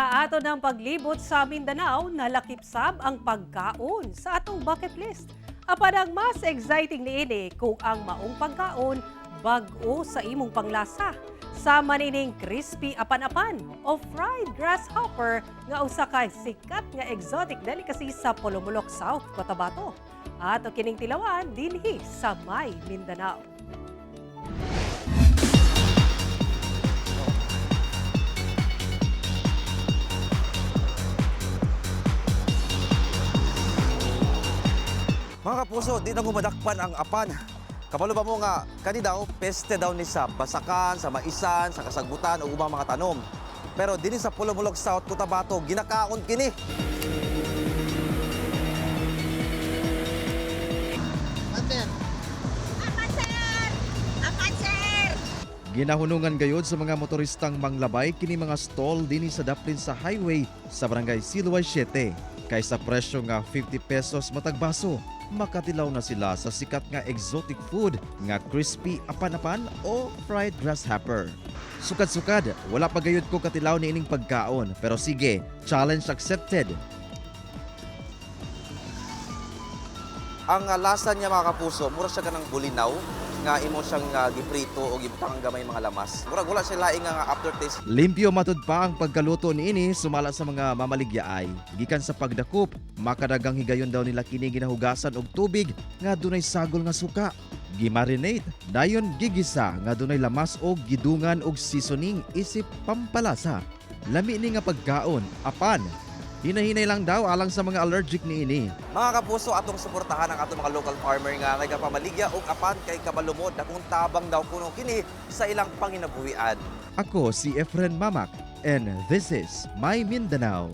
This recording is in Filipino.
Sa ato ng paglibot sa Mindanao, nalakipsab ang pagkaon sa atong bucket list. Apan ang mas exciting niini kung ang maong pagkaon bag-o sa imong panglasa. Sa manining crispy apan-apan o fried grasshopper nga usa ka sikat nga exotic delicacy sa Polomolok South, Cotabato. Ato kining tilawan dinhi sa May Mindanao. Mga kapuso, di na gumadakpan ang apan. Kapalo ba mo nga, kani daw, peste daw ni sa basakan, sa maisan, sa kasagbutan o ubang mga tanom. Pero din sa Polomolok South, Cotabato, ginakaon kini. Ginahunungan gayod sa mga motoristang manglabay kini mga stall dinhi sa daplin sa highway sa barangay Siluay 7. Kaysa presyo nga 50 pesos matag baso, makatilaw na sila sa sikat nga exotic food nga crispy apan-apan o fried grasshopper. Sukad-sukad, wala pa gayud ko katilaw ni ining pagkaon, pero sige, challenge accepted. Ang lasa niya mga kapuso, mura siya ganang bulinaw, nga imo siyang giprito o gibutang ang gamay mga lamas. Murag wala siya laing nga aftertaste. Limpyo matud pa ang pagkaluto niini sumala sa mga mamaligyaay. Gikan sa pagdakop, makadagang higayon daw nila kini ginahugasan og tubig nga dunay sagol nga suka. Gimarinate, dayon gigisa nga dunay lamas og gidungan og seasoning isip pampalasa. Lami ni nga pagkaon, apan. Hinahinay lang daw alang sa mga allergic niini. Mga kapuso, atong suportahan ang atong mga local farmer nga nagapamaligya og apan kay kabalumod na kung tabang daw kuno kini sa ilang panginabuhian. Ako si Efren Mamak and this is My Mindanao.